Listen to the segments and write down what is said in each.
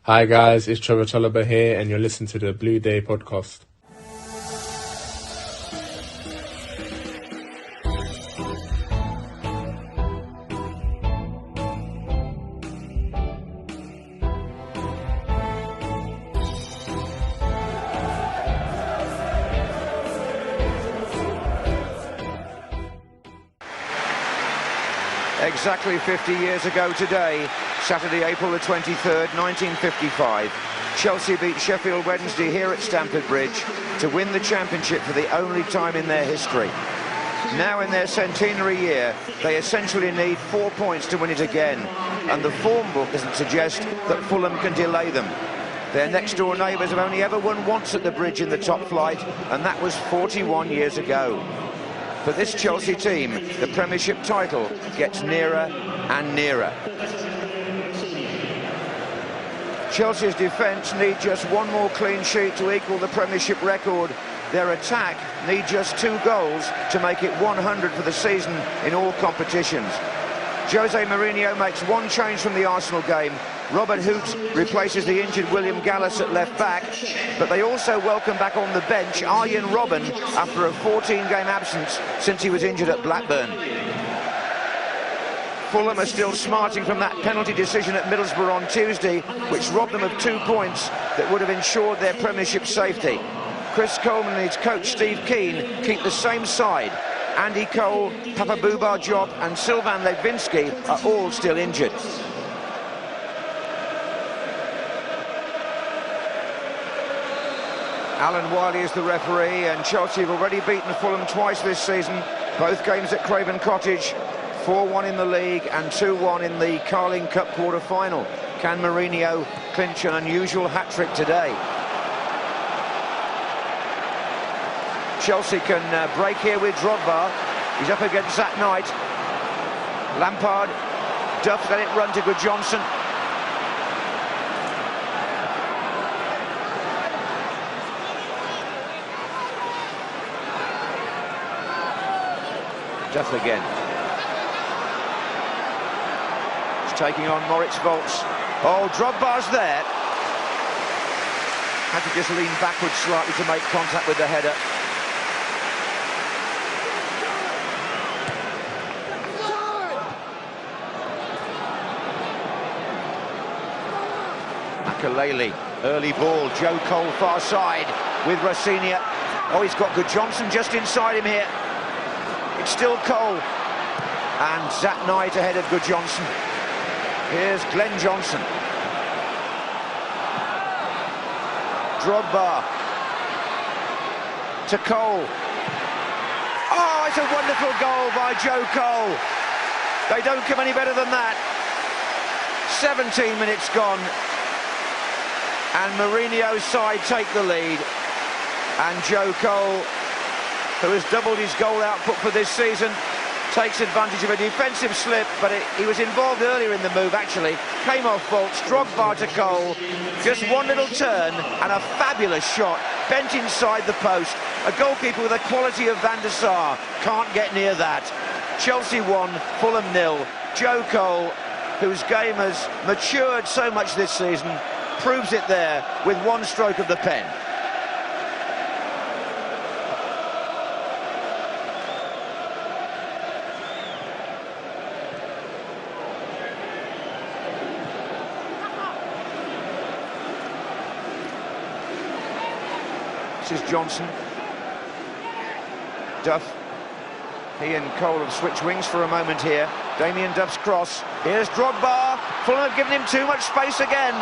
Hi guys, it's Trevor Tolliver here and you're listening to the Blue Day podcast. Exactly 50 years ago today, Saturday, April the 23rd, 1955, Chelsea beat Sheffield Wednesday here at Stamford Bridge to win the championship for the only time in their history. Now in their centenary year, they essentially need 4 points to win it again, and the form book doesn't suggest that Fulham can delay them. Their next-door neighbours have only ever won once at the Bridge in the top flight, and that was 41 years ago. For this Chelsea team, the Premiership title gets nearer and nearer. Chelsea's defence need just one more clean sheet to equal the Premiership record. Their attack need just 2 goals to make it 100 for the season in all competitions. Jose Mourinho makes one change from the Arsenal game. Robert Hoot replaces the injured William Gallas at left back, but they also welcome back on the bench Arjen Robben after a 14-game absence since he was injured at Blackburn. Fulham are still smarting from that penalty decision at Middlesbrough on Tuesday, which robbed them of 2 points that would have ensured their Premiership safety. Chris Coleman and his coach Steve Keane keep the same side. Andy Cole, Papa Bouba Diop and Sylvain Levinsky are all still injured. Alan Wiley is the referee, and Chelsea have already beaten Fulham twice this season, both games at Craven Cottage, 4-1 in the league and 2-1 in the Carling Cup quarter-final. Can Mourinho clinch an unusual hat-trick today? Chelsea can break here with Drogba. He's up against that Knight. Lampard, Duff let it run to Gudjohnsen. Duff again. He's taking on Moritz Volz. Oh, Drogba's there. Had to just lean backwards slightly to make contact with the header. Makaleli, early ball, Joe Cole far side with Rosenior. Oh, he's got Gudjohnsen just inside him here. It's still Cole. And Zat Knight ahead of Gudjohnsen. Here's Glenn Johnson. Drogba to Cole. Oh, it's a wonderful goal by Joe Cole. They don't come any better than that. 17 minutes gone. And Mourinho's side take the lead. And Joe Cole, who has doubled his goal output for this season, takes advantage of a defensive slip, but he was involved earlier in the move, actually. Came off Volz, Drogba to Cole. Just one little turn and a fabulous shot, bent inside the post. A goalkeeper with the quality of Van der Sar can't get near that. Chelsea 1, Fulham 0. Joe Cole, whose game has matured so much this season, proves it there with one stroke of the pen. This is Johnson. Duff. He and Cole have switched wings for a moment here. Damien Duff's cross. Here's Drogba. Fulham have given him too much space again.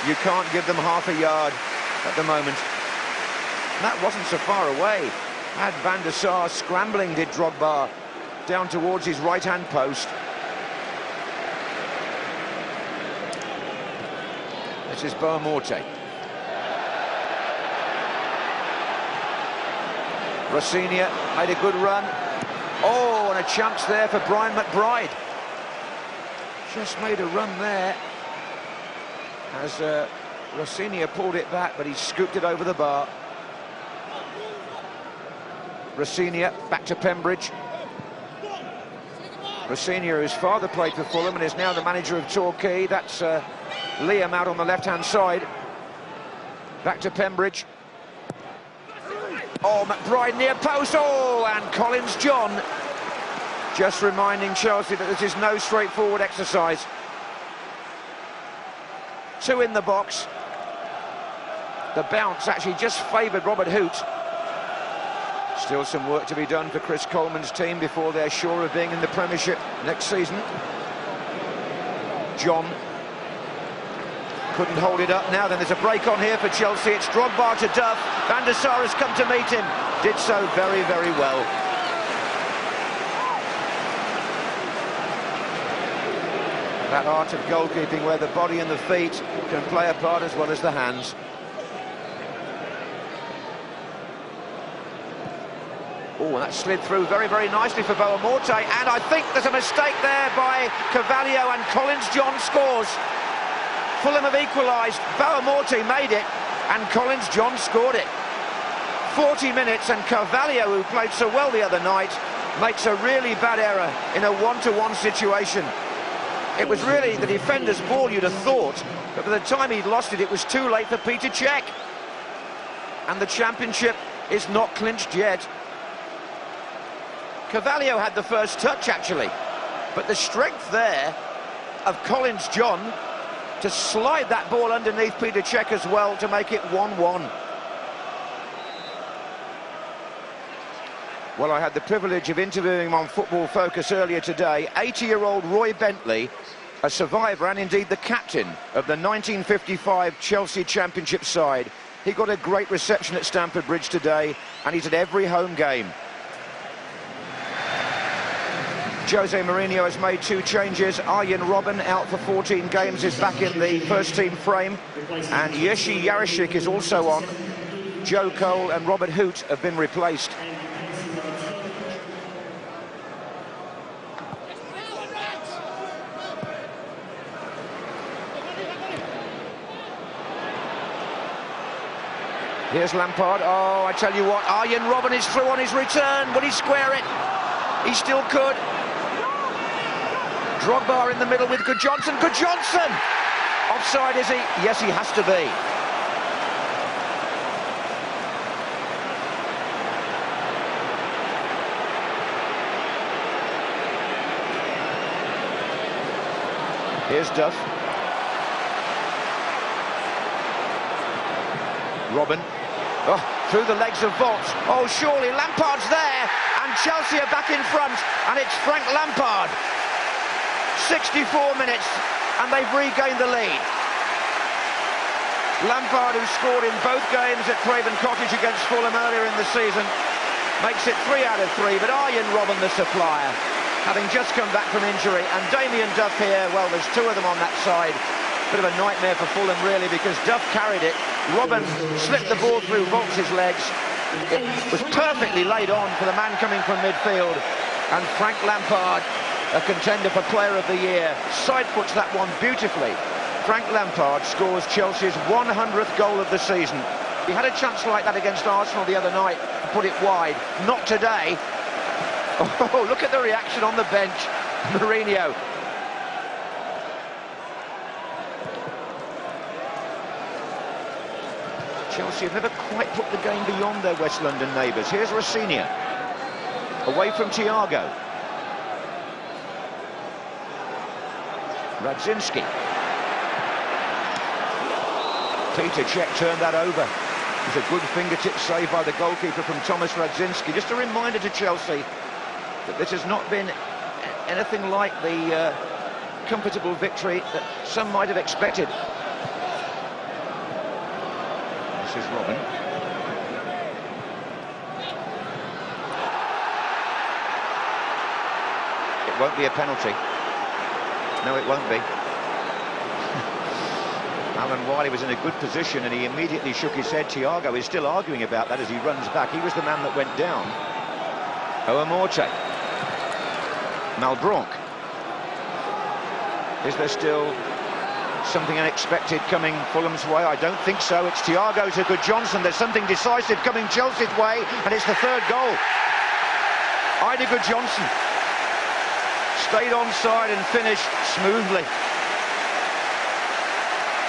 You can't give them half a yard at the moment. And that wasn't so far away. Had Van der Sar scrambling, did Drogba, down towards his right-hand post. This is Boamorte. Rosenior made a good run. Oh, and a chance there for Brian McBride. Just made a run there as Rosenior pulled it back, but he scooped it over the bar. Rosenior back to Pembridge. Rossini, whose father played for Fulham and is now the manager of Torquay. That's Liam out on the left-hand side. Back to Pembridge. Oh, McBride near post. Oh, and Collins John just reminding Chelsea that this is no straightforward exercise. 2 in the box. The bounce actually just favoured Robert Hoot. Still some work to be done for Chris Coleman's team before they're sure of being in the Premiership next season. John couldn't hold it up now. Then there's a break on here for Chelsea. It's Drogba to Duff. Van der Sar has come to meet him. Did so very, very well. That art of goalkeeping where the body and the feet can play a part as well as the hands. Oh, that slid through very, very nicely for Boamorte, and I think there's a mistake there by Carvalho, and Collins John scores. Fulham have equalised, Boamorte made it, and Collins John scored it. 40 minutes, and Carvalho, who played so well the other night, makes a really bad error in a one-to-one situation. It was really the defender's ball, you'd have thought, but by the time he'd lost it, it was too late for Peter Cech. And the championship is not clinched yet. Carvalho had the first touch, actually, but the strength there of Collins John to slide that ball underneath Peter Cech as well to make it 1-1. Well, I had the privilege of interviewing him on Football Focus earlier today. 80-year-old Roy Bentley, a survivor and indeed the captain of the 1955 Chelsea Championship side. He got a great reception at Stamford Bridge today, and he's at every home game. Jose Mourinho has made 2 changes. Arjen Robben, out for 14 games, is back in the first-team frame. And Jerzy Jarosik is also on. Joe Cole and Robert Hoot have been replaced. Here's Lampard. Oh, I tell you what, Arjen Robben is through on his return. Will he square it? He still could. Drogba in the middle with Gudjohnsen. Gudjohnsen! Offside, is he? Yes, he has to be. Here's Duff. Robben. Oh, through the legs of Volts. Oh, surely Lampard's there, and Chelsea are back in front, and it's Frank Lampard. 64 minutes, and they've regained the lead. Lampard, who scored in both games at Craven Cottage against Fulham earlier in the season, makes it 3 out of 3, but Arjen Robben, the supplier, having just come back from injury, and Damien Duff here, well, there's 2 of them on that side. Bit of a nightmare for Fulham, really, because Duff carried it. Robben slipped the ball through Volts' legs. It was perfectly laid on for the man coming from midfield, and Frank Lampard, a contender for Player of the Year, side-foots that one beautifully. Frank Lampard scores Chelsea's 100th goal of the season. He had a chance like that against Arsenal the other night to put it wide. Not today. Oh, look at the reaction on the bench. Mourinho. Chelsea have never quite put the game beyond their West London neighbours. Here's Rossini. Away from Thiago. Radzinski. Peter Cech turned that over. It was a good fingertip save by the goalkeeper from Thomas Radzinski. Just a reminder to Chelsea that this has not been anything like the comfortable victory that some might have expected. This is Robben. It won't be a penalty. No, it won't be. Alan Wiley was in a good position and he immediately shook his head. Thiago is still arguing about that as he runs back. He was the man that went down. Boamorte. Malbranc. Is there still something unexpected coming Fulham's way? I don't think so. It's Thiago to Gudjohnsen. There's something decisive coming Chelsea's way, and it's the 3rd goal. Eidur Gudjohnsen stayed onside and finished smoothly.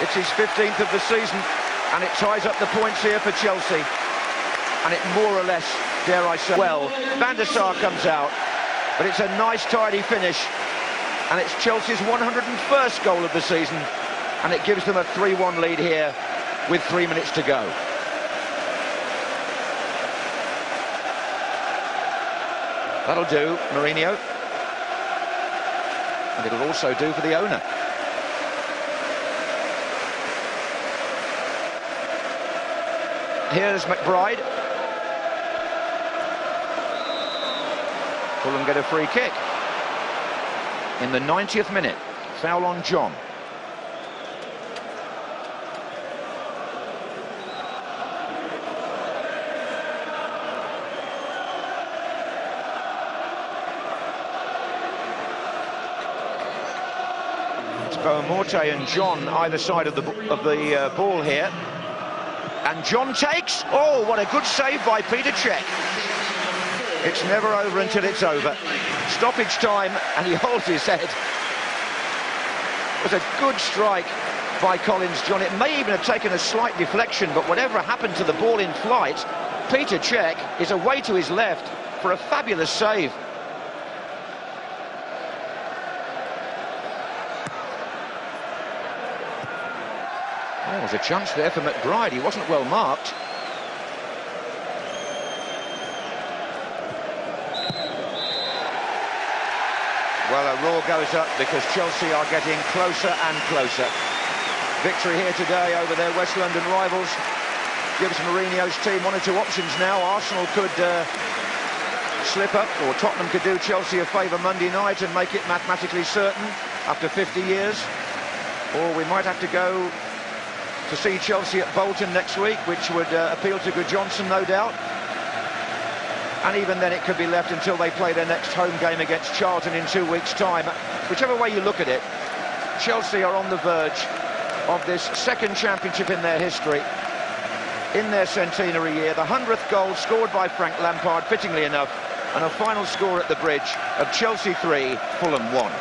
It's his 15th of the season, and it ties up the points here for Chelsea. And it more or less, dare I say, well, Van der Sar comes out, but it's a nice, tidy finish. And it's Chelsea's 101st goal of the season, and it gives them a 3-1 lead here with 3 minutes to go. That'll do, Mourinho. And it'll also do for the owner. Here's McBride. Fulham get a free kick. In the 90th minute, foul on John. It's Boamorte and John either side of the ball here. And John takes. Oh, what a good save by Peter Cech. It's never over until it's over. Stoppage time, and he holds his head. It was a good strike by Collins, John. It may even have taken a slight deflection, but whatever happened to the ball in flight, Peter Cech is away to his left for a fabulous save. Oh, there's a chance there for McBride. He wasn't well marked. Well, a roar goes up because Chelsea are getting closer and closer. Victory here today over their West London rivals gives Mourinho's team one or two options now. Arsenal could slip up, or Tottenham could do Chelsea a favour Monday night and make it mathematically certain after 50 years. Or we might have to go to see Chelsea at Bolton next week, which would appeal to Gudjohnsen, no doubt. And even then it could be left until they play their next home game against Charlton in 2 weeks' time. Whichever way you look at it, Chelsea are on the verge of this second championship in their history, in their centenary year. The 100th goal scored by Frank Lampard, fittingly enough, and a final score at the Bridge of Chelsea 3, Fulham 1.